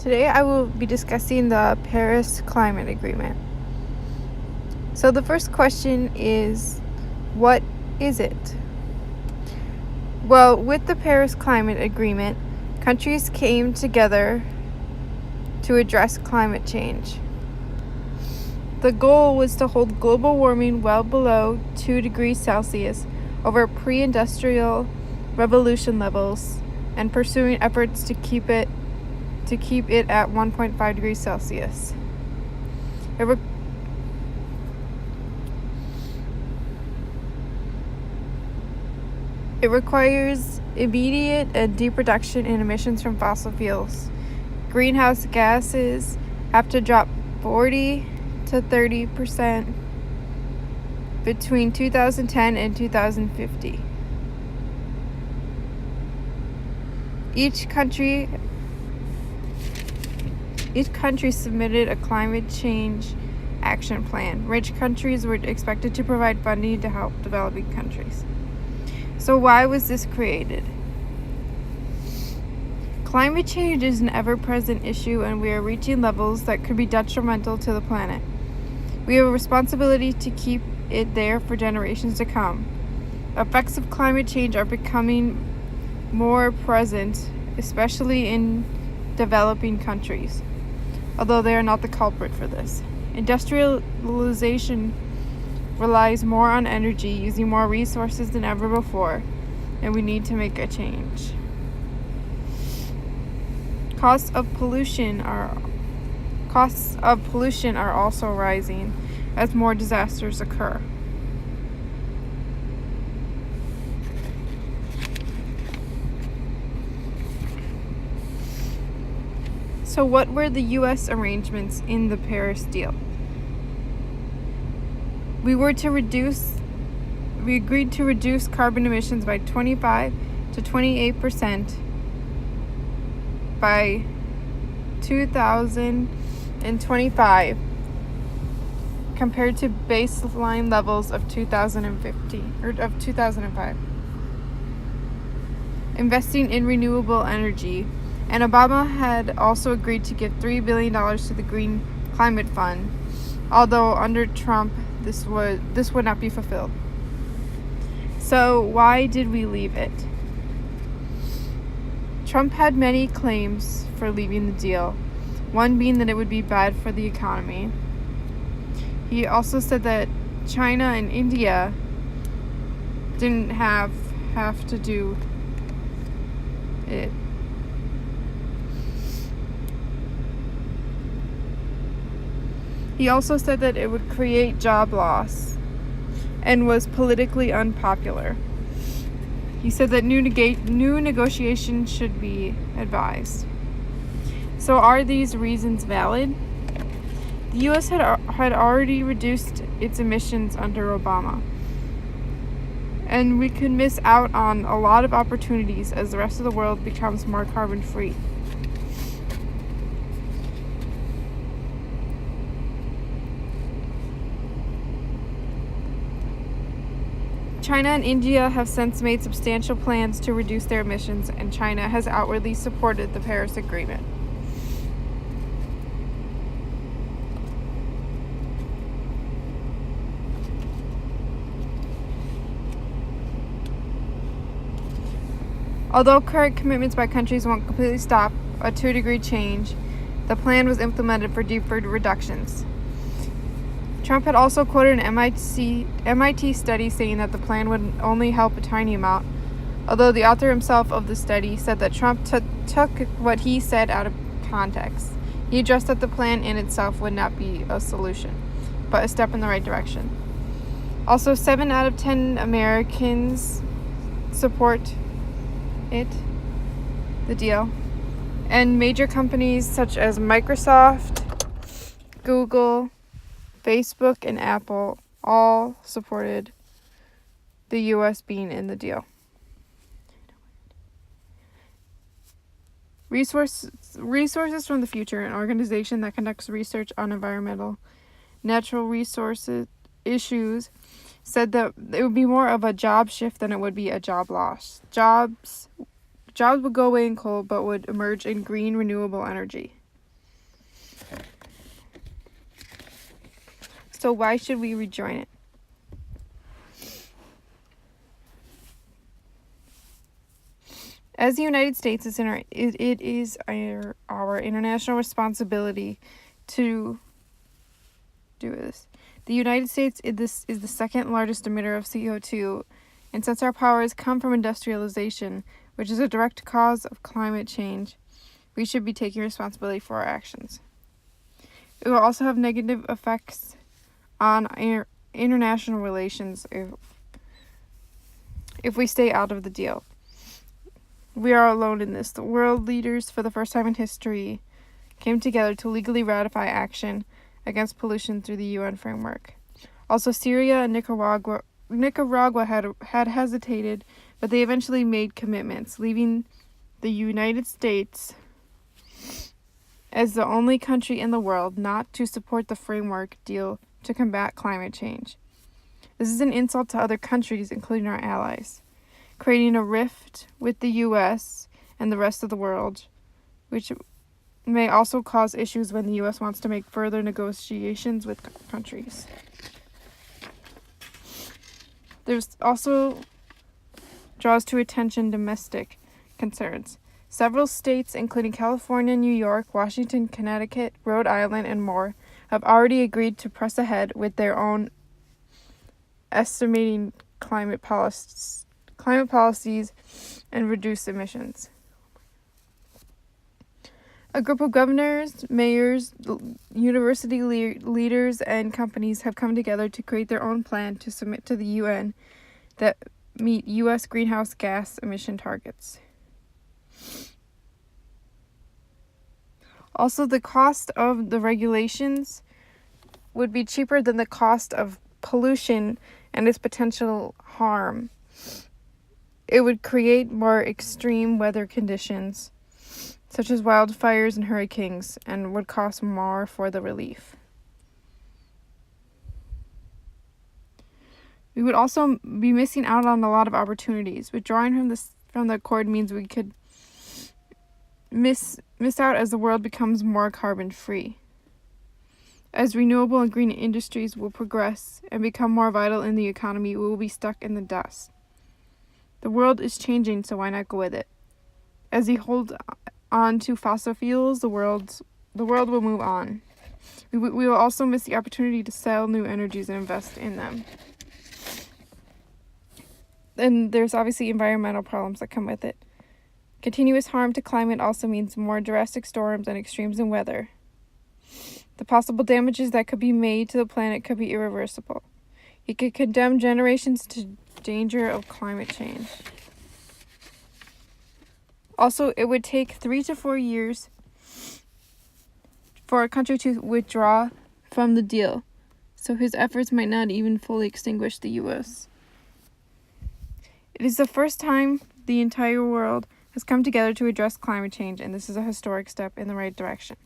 Today I will be discussing the Paris Climate Agreement. So the first question is, what is it? Well, with the Paris Climate Agreement, countries came together to address climate change. The goal was to hold global warming well below 2 degrees Celsius over pre-industrial revolution levels and pursuing efforts to keep it at 1.5 degrees Celsius. It requires immediate and deep reduction in emissions from fossil fuels. Greenhouse gases have to drop 40 to 30% between 2010 and 2050. Each country submitted a climate change action plan. Rich countries were expected to provide funding to help developing countries. So why was this created? Climate change is an ever-present issue, and we are reaching levels that could be detrimental to the planet. We have a responsibility to keep it there for generations to come. Effects of climate change are becoming more present, especially in developing countries, although they are not the culprit for this. Industrialization relies more on energy, using more resources than ever before, and we need to make a change. Costs of pollution are also rising as more disasters occur. So what were the U.S. arrangements in the Paris deal? We agreed to reduce carbon emissions by 25 to 28% by 2025 compared to baseline levels of 2005. Investing in renewable energy, and Obama had also agreed to give $3 billion to the Green Climate Fund, although under Trump this would not be fulfilled. So why did we leave it? Trump had many claims for leaving the deal, one being that it would be bad for the economy. He also said that China and India didn't have to do it. He also said that it would create job loss and was politically unpopular. He said that new negotiations should be advised. So are these reasons valid? The U.S. had already reduced its emissions under Obama, and we could miss out on a lot of opportunities as the rest of the world becomes more carbon free. China and India have since made substantial plans to reduce their emissions, and China has outwardly supported the Paris Agreement. Although current commitments by countries won't completely stop a 2-degree change, the plan was implemented for deferred reductions. Trump had also quoted an MIT study saying that the plan would only help a tiny amount, although the author himself of the study said that Trump took what he said out of context. He addressed that the plan in itself would not be a solution, but a step in the right direction. Also, 7 out of 10 Americans support the deal, and major companies such as Microsoft, Google, Facebook, and Apple all supported the U.S. being in the deal. Resources from the Future, an organization that conducts research on environmental, natural resources issues, said that it would be more of a job shift than it would be a job loss. Jobs would go away in coal, but would emerge in green renewable energy. So why should we rejoin it? As the United States, it is our international responsibility to do this. The United States is the second largest emitter of CO2, and since our powers come from industrialization, which is a direct cause of climate change, we should be taking responsibility for our actions. It will also have negative effects on international relations if we stay out of the deal. We are alone in this. The world leaders, for the first time in history, came together to legally ratify action against pollution through the UN framework. Also, Syria and Nicaragua had hesitated, but they eventually made commitments, leaving the United States as the only country in the world not to support the framework deal to combat climate change. This is an insult to other countries, including our allies, creating a rift with the U.S. and the rest of the world, which may also cause issues when the U.S. wants to make further negotiations with countries. There's also draws to attention domestic concerns. Several states, including California, New York, Washington, Connecticut, Rhode Island, and more, have already agreed to press ahead with their own estimating climate policies and reduce emissions. A group of governors, mayors, university leaders, and companies have come together to create their own plan to submit to the UN that meet U.S. greenhouse gas emission targets. Also, the cost of the regulations would be cheaper than the cost of pollution and its potential harm. It would create more extreme weather conditions, such as wildfires and hurricanes, and would cost more for the relief. We would also be missing out on a lot of opportunities. Withdrawing from the accord means we could miss out as the world becomes more carbon free. As renewable and green industries will progress and become more vital in the economy, we will be stuck in the dust. The world is changing, so why not go with it? As we hold on to fossil fuels, the world will move on. We will also miss the opportunity to sell new energies and invest in them. And there's obviously environmental problems that come with it. Continuous harm to climate also means more drastic storms and extremes in weather. The possible damages that could be made to the planet could be irreversible. It could condemn generations to danger of climate change. Also, it would take 3 to 4 years for a country to withdraw from the deal, so his efforts might not even fully extinguish the U.S. It is the first time the entire world has come together to address climate change, and this is a historic step in the right direction.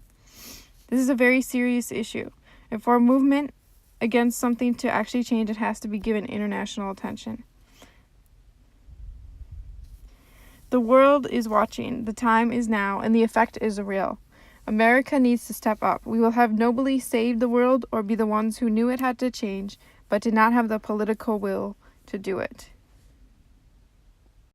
This is a very serious issue, and for a movement against something to actually change, it has to be given international attention. The world is watching, the time is now, and the effect is real. America needs to step up. We will have nobly saved the world or be the ones who knew it had to change, but did not have the political will to do it.